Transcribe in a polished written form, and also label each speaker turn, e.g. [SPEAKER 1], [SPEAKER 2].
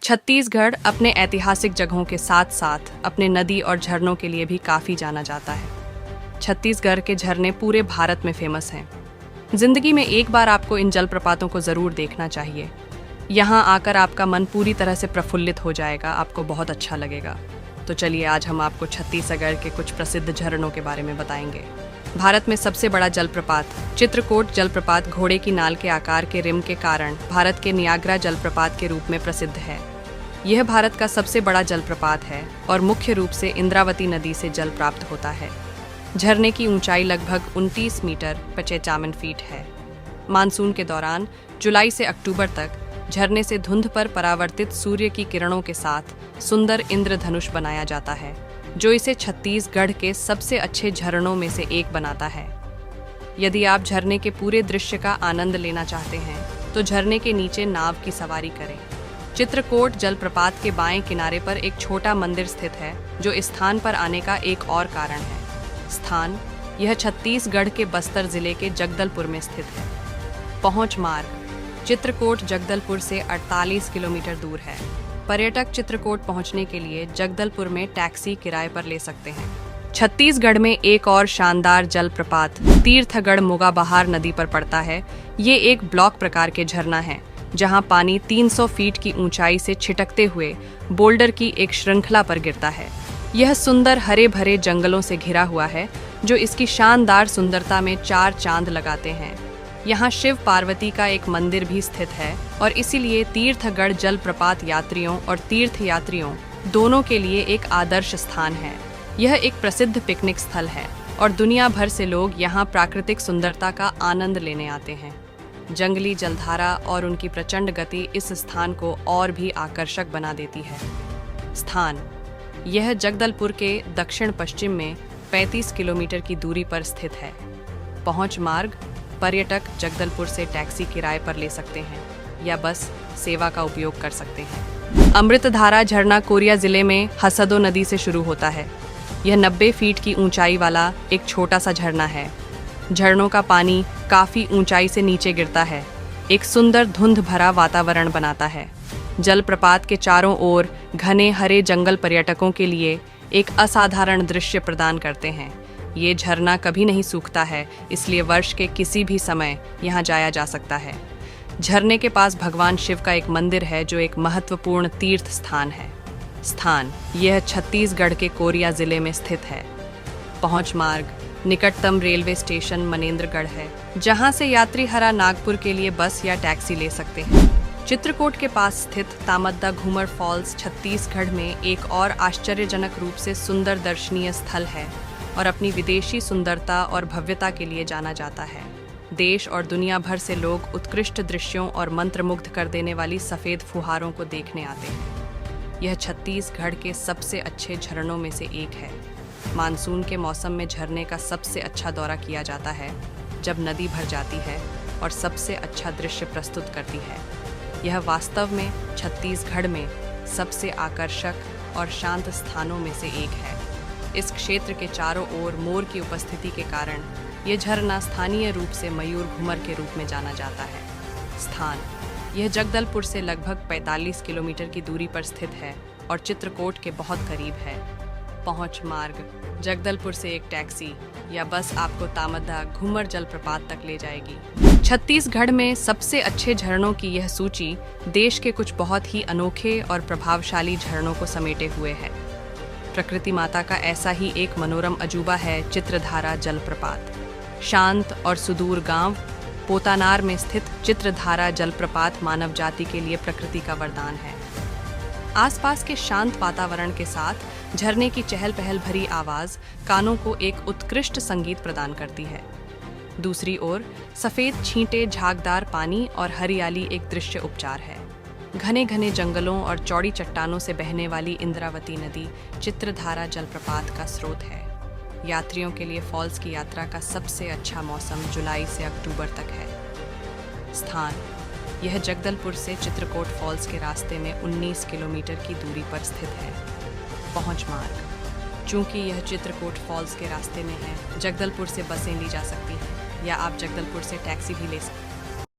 [SPEAKER 1] छत्तीसगढ़ अपने ऐतिहासिक जगहों के साथ साथ अपने नदी और झरनों के लिए भी काफ़ी जाना जाता है। छत्तीसगढ़ के झरने पूरे भारत में फेमस हैं। जिंदगी में एक बार आपको इन जलप्रपातों को ज़रूर देखना चाहिए। यहाँ आकर आपका मन पूरी तरह से प्रफुल्लित हो जाएगा, आपको बहुत अच्छा लगेगा। तो चलिए आज हम आपको छत्तीसगढ़ के कुछ प्रसिद्ध झरनों के बारे में बताएंगे। भारत में सबसे बड़ा जलप्रपात चित्रकोट जलप्रपात घोड़े की नाल के आकार के रिम के कारण भारत के नियाग्रा जलप्रपात के रूप में प्रसिद्ध है। यह भारत का सबसे बड़ा जलप्रपात है और मुख्य रूप से इंद्रावती नदी से जल प्राप्त होता है। झरने की ऊंचाई लगभग 29 मीटर 55 फीट है। मानसून के दौरान जुलाई से अक्टूबर तक झरने से धुंध पर परावर्तित सूर्य की किरणों के साथ सुंदर इंद्रधनुष बनाया जाता है, जो इसे छत्तीसगढ़ के सबसे अच्छे झरनों में से एक बनाता है। यदि आप झरने के पूरे दृश्य का आनंद लेना चाहते हैं तो झरने के नीचे नाव की सवारी करें। चित्रकोट जलप्रपात के बाएं किनारे पर एक छोटा मंदिर स्थित है, जो इस स्थान पर आने का एक और कारण है। स्थान यह छत्तीसगढ़ के बस्तर जिले के जगदलपुर में स्थित है। पहुंच मार्ग चित्रकोट जगदलपुर से 48 किलोमीटर दूर है। पर्यटक चित्रकोट पहुंचने के लिए जगदलपुर में टैक्सी किराए पर ले सकते हैं। छत्तीसगढ़ में एक और शानदार जलप्रपात तीर्थगढ़ मुगाबहार नदी पर पड़ता है। ये एक ब्लॉक प्रकार के झरना है, जहां पानी 300 फीट की ऊंचाई से छिटकते हुए बोल्डर की एक श्रृंखला पर गिरता है। यह सुंदर हरे भरे जंगलों से घिरा हुआ है, जो इसकी शानदार सुंदरता में 4 चांद लगाते हैं। यहाँ शिव पार्वती का एक मंदिर भी स्थित है और इसीलिए तीर्थगढ़ जलप्रपात यात्रियों और तीर्थयात्रियों दोनों के लिए एक आदर्श स्थान है। यह एक प्रसिद्ध पिकनिक स्थल है और दुनिया भर से लोग यहाँ प्राकृतिक सुंदरता का आनंद लेने आते हैं। जंगली जलधारा और उनकी प्रचंड गति इस स्थान को और भी आकर्षक बना देती है। स्थान यह जगदलपुर के दक्षिण पश्चिम में 35 किलोमीटर की दूरी पर स्थित है। पहुंच मार्ग पर्यटक जगदलपुर से टैक्सी किराए पर ले सकते हैं या बस सेवा का उपयोग कर सकते हैं। अमृतधारा झरना कोरिया जिले में हसदो नदी से शुरू होता है। यह 90 फीट की ऊंचाई वाला एक छोटा सा झरना है। झरनों का पानी काफी ऊंचाई से नीचे गिरता है, एक सुंदर धुंध भरा वातावरण बनाता है। जलप्रपात के चारों ओर घने हरे जंगल पर्यटकों के लिए एक असाधारण दृश्य प्रदान करते हैं। ये झरना कभी नहीं सूखता है, इसलिए वर्ष के किसी भी समय यहाँ जाया जा सकता है। झरने के पास भगवान शिव का एक मंदिर है, जो एक महत्वपूर्ण तीर्थ स्थान है। स्थान यह छत्तीसगढ़ के कोरिया जिले में स्थित है। पहुंच मार्ग निकटतम रेलवे स्टेशन मनेंद्रगढ़ है, जहां से यात्री हरा नागपुर के लिए बस या टैक्सी ले सकते हैं। चित्रकोट के पास स्थित तामद्दा घूमर फॉल्स छत्तीसगढ़ में एक और आश्चर्यजनक रूप से सुंदर दर्शनीय स्थल है और अपनी विदेशी सुंदरता और भव्यता के लिए जाना जाता है। देश और दुनिया भर से लोग उत्कृष्ट दृश्यों और मंत्रमुग्ध कर देने वाली सफ़ेद फुहारों को देखने आते हैं। यह छत्तीसगढ़ के सबसे अच्छे झरनों में से एक है। मानसून के मौसम में झरने का सबसे अच्छा दौरा किया जाता है, जब नदी भर जाती है और सबसे अच्छा दृश्य प्रस्तुत करती है। यह वास्तव में छत्तीसगढ़ में सबसे आकर्षक और शांत स्थानों में से एक है। इस क्षेत्र के चारों ओर मोर की उपस्थिति के कारण यह झरना स्थानीय रूप से मयूर घूमर के रूप में जाना जाता है। स्थान यह जगदलपुर से लगभग 45 किलोमीटर की दूरी पर स्थित है और चित्रकोट के बहुत करीब है। पहुंच मार्ग जगदलपुर से एक टैक्सी या बस आपको तामद्दा घूमर जलप्रपात तक ले जाएगी। छत्तीसगढ़ में सबसे अच्छे झरनों की यह सूची देश के कुछ बहुत ही अनोखे और प्रभावशाली झरनों को समेटे हुए है। प्रकृति माता का ऐसा ही एक मनोरम अजूबा है चित्रधारा जलप्रपात। शांत और सुदूर गांव पोतानार में स्थित चित्रधारा जलप्रपात मानव जाति के लिए प्रकृति का वरदान है। आसपास के शांत वातावरण के साथ झरने की चहल पहल भरी आवाज कानों को एक उत्कृष्ट संगीत प्रदान करती है। दूसरी ओर सफेद छींटे, झागदार पानी और हरियाली एक दृश्य उपचार है। घने घने जंगलों और चौड़ी चट्टानों से बहने वाली इंद्रावती नदी चित्रधारा जलप्रपात का स्रोत है। यात्रियों के लिए फॉल्स की यात्रा का सबसे अच्छा मौसम जुलाई से अक्टूबर तक है। स्थान यह जगदलपुर से चित्रकोट फॉल्स के रास्ते में 19 किलोमीटर की दूरी पर स्थित है। पहुंच मार्ग चूंकि यह चित्रकोट फॉल्स के रास्ते में है, जगदलपुर से बसें ली जा सकती हैं या आप जगदलपुर से टैक्सी भी ले सकते हैं।